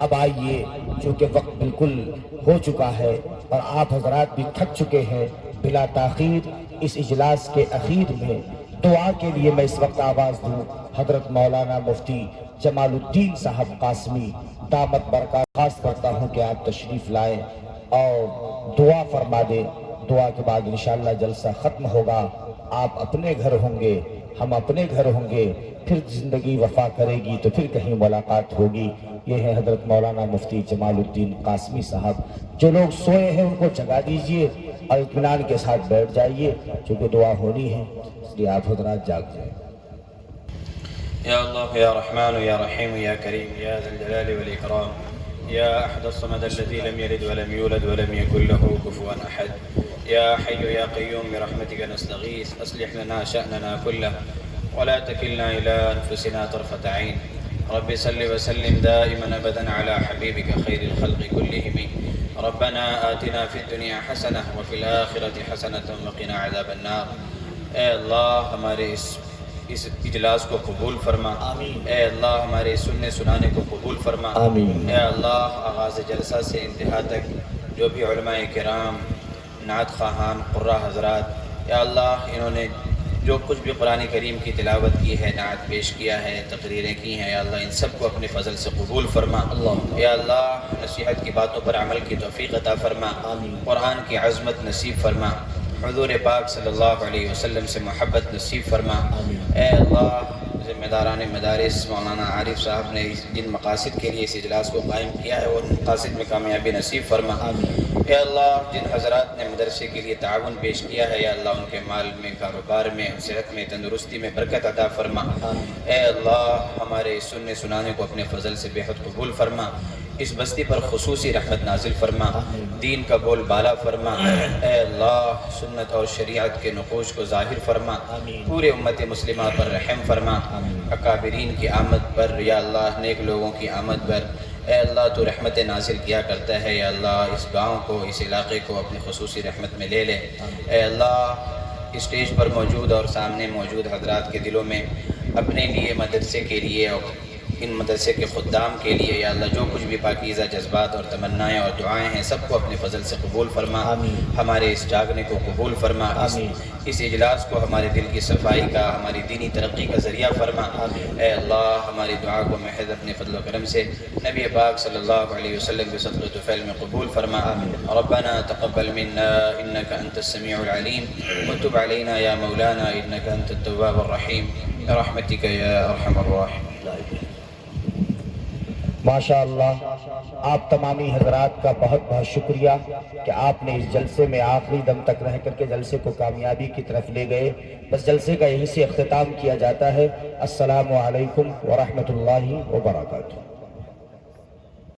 اب آئیے، چونکہ وقت بالکل ہو چکا ہے اور آپ حضرات بھی تھک چکے ہیں، بلا تاخیر اس اجلاس کے اخیر میں دعا کے لیے میں اس وقت آواز دوں حضرت مولانا مفتی جمال الدین صاحب قاسمی دامت برکات خاص کرتا ہوں کہ آپ تشریف لائیں اور دعا فرما دیں۔ دعا کے بعد انشاءاللہ جلسہ ختم ہوگا، آپ اپنے گھر ہوں گے، ہم اپنے گھر ہوں گے، پھر زندگی وفا کرے گی تو پھر کہیں ملاقات ہوگی۔ یہ ہے حضرت مولانا مفتی جمال الدین قاسمی صاحب۔ جو لوگ سوئے ہیں ان کو جگا دیجئے اور اطمینان کے ساتھ بیٹھ جائیے، چونکہ دعا ہونی ہے، اس لیے آپ حضرات جاگ جائیں۔ يا الله يا رحمن يا رحيم يا كريم يا ذا الجلال والإكرام يا أحد الصمد الذي لم يلد ولم يولد ولم يكن له كفوا أحد يا حي يا قيوم برحمتك نستغيث أصلح لنا شأننا كله ولا تكلنا إلى أنفسنا طرفة عين رب صل وسلم دائما أبدا على حبيبك خير الخلق كلهم ربنا آتنا في الدنيا حسنة وفي الآخرة حسنة وقنا عذاب النار۔ اے اللہ ہمارے اس اجلاس کو قبول فرما، آمین۔ اے اللہ ہمارے سننے سنانے کو قبول فرما، آمین۔ اے اللہ آغاز جلسہ سے انتہا تک جو بھی علماء کرام، نعت خواہان، قراء حضرات، یا اللہ انہوں نے جو کچھ بھی قرآن کریم کی تلاوت کی ہے، نعت پیش کیا ہے، تقریریں کی ہیں، یا اللہ ان سب کو اپنے فضل سے قبول فرما۔ یا اللہ نصیحت کی باتوں پر عمل کی توفیق عطا فرما، قرآن کی عظمت نصیب فرما، حضور پاک صلی اللہ علیہ وسلم سے محبت نصیب فرما۔ اے اللہ ذمہ داران مدارس مولانا عارف صاحب نے جن مقاصد کے لیے اس اجلاس کو قائم کیا ہے ان مقاصد میں کامیابی نصیب فرما۔ اے اللہ جن حضرات نے مدرسے کے لیے تعاون پیش کیا ہے، یا اللہ ان کے مال میں، کاروبار میں، صحت میں، تندرستی میں برکت عطا فرما۔ اے اللہ ہمارے سننے سنانے کو اپنے فضل سے بے حد قبول فرما، اس بستی پر خصوصی رحمت نازل فرما، دین کا بول بالا فرما۔ اے اللہ سنت اور شریعت کے نقوش کو ظاہر فرما، پورے امت مسلمہ پر رحم فرما، اکابرین کی آمد پر، یا اللہ نیک لوگوں کی آمد پر اے اللہ تو رحمت نازل کیا کرتا ہے، یا اللہ اس گاؤں کو، اس علاقے کو اپنی خصوصی رحمت میں لے لے۔ اے اللہ اسٹیج پر موجود اور سامنے موجود حضرات کے دلوں میں اپنے لیے، مدرسے کے لیے اور ان مدرسے کے خدام کے لیے، یا اللہ جو کچھ بھی پاکیزہ جذبات اور تمنائیں اور دعائیں ہیں سب کو اپنے فضل سے قبول فرما، ہمارے اس جاگنے کو قبول فرما، اس اجلاس کو ہمارے دل کی صفائی کا، ہماری دینی ترقی کا ذریعہ فرما۔ اے اللہ ہماری دعا کو محض اپنے فضل و کرم سے نبی پاک صلی اللہ علیہ وسلم کے صدقہ طفیل میں قبول فرما۔ ربنا تقبل منا انك انت السميع العليم وتب علينا يا مولانا انك انت التواب الرحيم برحمتك يا ارحم الراحمين۔ ماشاءاللہ آپ تمامی حضرات کا بہت بہت شکریہ کہ آپ نے اس جلسے میں آخری دم تک رہ کر کے جلسے کو کامیابی کی طرف لے گئے۔ بس جلسے کا یہیں سے اختتام کیا جاتا ہے۔ السلام علیکم ورحمۃ اللہ وبرکاتہ۔